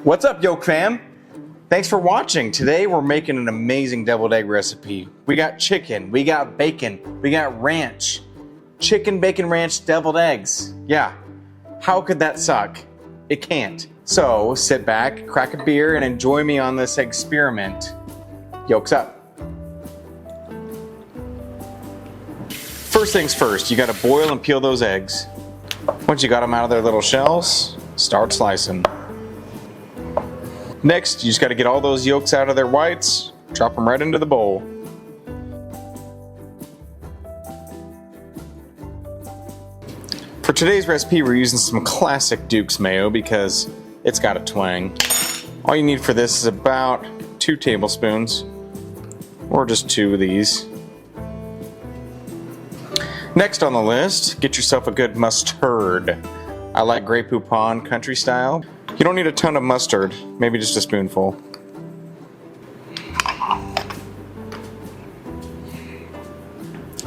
What's up, Yolk fam? Thanks for watching. Today we're making an amazing deviled egg recipe. We got chicken, we got bacon, we got ranch. Chicken, bacon, ranch, deviled eggs. Yeah, how could that suck? It can't. So sit back, crack a beer, and enjoy me on this experiment. Yolk's up. First things first, you gotta boil and peel those eggs. Once you got them out of their little shells, start slicing. Next, you just gotta get all those yolks out of their whites, drop them right into the bowl. For today's recipe, we're using some classic Duke's mayo because it's got a twang. All you need for this is about 2 tablespoons, or just 2 of these. Next on the list, get yourself a good mustard. I like Grey Poupon country style. You don't need a ton of mustard, maybe just a spoonful.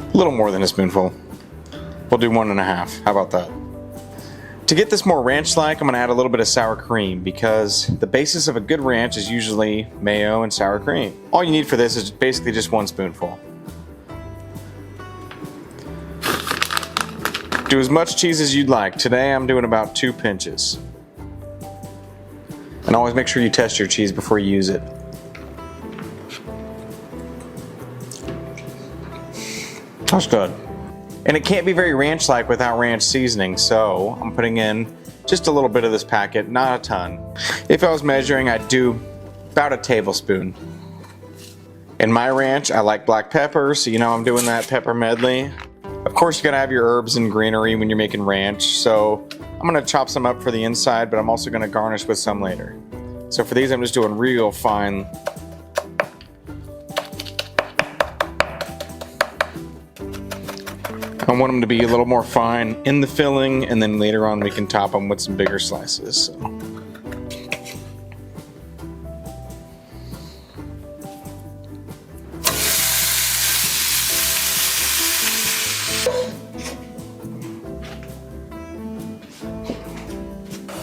A little more than a spoonful. We'll do 1.5. How about that? To get this more ranch-like, I'm going to add a little bit of sour cream because the basis of a good ranch is usually mayo and sour cream. All you need for this is basically just 1 spoonful. Do as much cheese as you'd like. Today I'm doing about 2 pinches. And always make sure you test your cheese before you use it. That's good. And it can't be very ranch-like without ranch seasoning, so I'm putting in just a little bit of this packet, not a ton. If I was measuring, I'd do about a tablespoon. In my ranch, I like black pepper, so you know I'm doing that pepper medley. Of course, you gotta have your herbs and greenery when you're making ranch, so I'm gonna chop some up for the inside, but I'm also gonna garnish with some later. So for these, I'm just doing real fine. I want them to be a little more fine in the filling, and then later on we can top them with some bigger slices.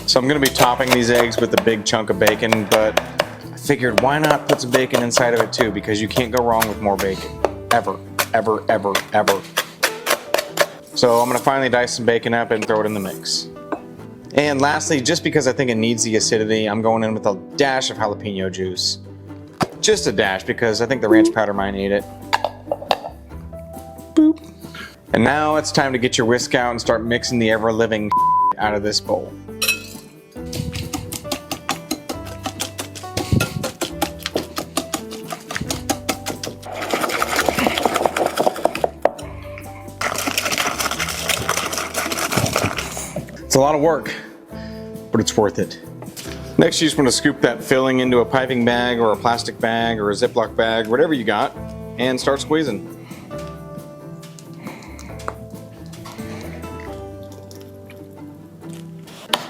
So I'm going to be topping these eggs with a big chunk of bacon, but I figured why not put some bacon inside of it too, because you can't go wrong with more bacon. Ever, ever, ever, ever. So I'm going to finally dice some bacon up and throw it in the mix. And lastly, just because I think it needs the acidity, I'm going in with a dash of jalapeno juice. Just a dash, because I think the ranch powder might need it. Boop. And now it's time to get your whisk out and start mixing the ever-living out of this bowl. It's a lot of work, but it's worth it. Next, you just want to scoop that filling into a piping bag or a plastic bag or a Ziploc bag, whatever you got, and start squeezing.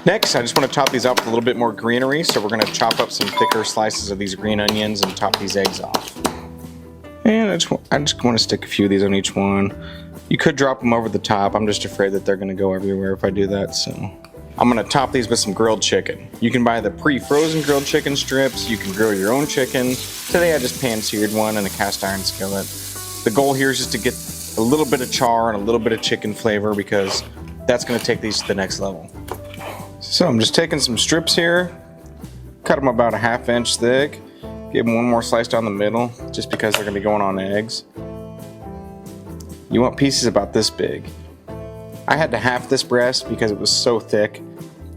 Next, I just want to top these up with a little bit more greenery, so we're going to chop up some thicker slices of these green onions and top these eggs off. And I just want to stick a few of these on each one. You could drop them over the top. I'm just afraid that they're going to go everywhere if I do that, so. I'm going to top these with some grilled chicken. You can buy the pre-frozen grilled chicken strips. You can grill your own chicken. Today I just pan-seared one in a cast iron skillet. The goal here is just to get a little bit of char and a little bit of chicken flavor because that's going to take these to the next level. So I'm just taking some strips here, cut them about a 1/2 inch thick, give them one more slice down the middle just because they're going to be going on eggs. You want pieces about this big. I had to half this breast because it was so thick.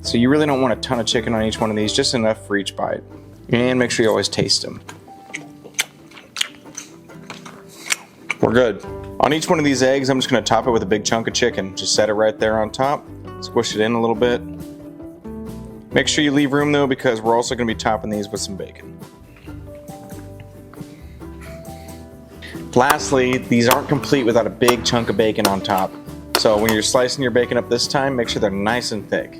So you really don't want a ton of chicken on each one of these, just enough for each bite. And make sure you always taste them. We're good. On each one of these eggs, I'm just gonna top it with a big chunk of chicken. Just set it right there on top, squish it in a little bit. Make sure you leave room though, because we're also gonna be topping these with some bacon. Lastly, these aren't complete without a big chunk of bacon on top. So when you're slicing your bacon up this time, make sure they're nice and thick.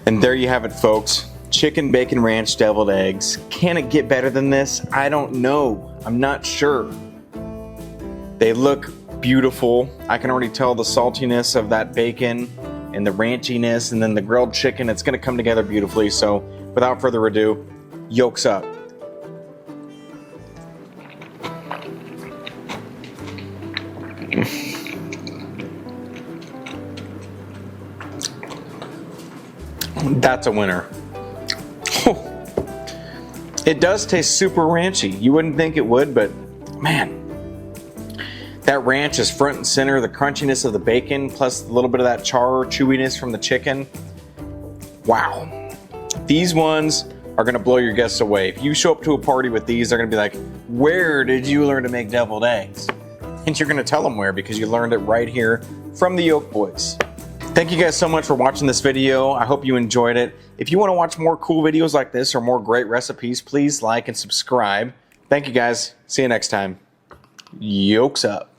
And there you have it, folks. Chicken bacon ranch deviled eggs. Can it get better than this? I don't know. I'm not sure. They look beautiful. I can already tell the saltiness of that bacon and the ranchiness and then the grilled chicken. It's gonna come together beautifully. So without further ado, yolks up. That's a winner. It does taste super ranchy. You wouldn't think it would, but man, that ranch is front and center. The crunchiness of the bacon plus a little bit of that char chewiness from the chicken. Wow. These ones are gonna blow your guests away. If you show up to a party with these, they're gonna be like, where did you learn to make deviled eggs? And you're gonna tell them where, because you learned it right here from the Yolk Boys. Thank you guys so much for watching this video. I hope you enjoyed it. If you want to watch more cool videos like this or more great recipes, please like and subscribe. Thank you guys. See you next time. Yolks up.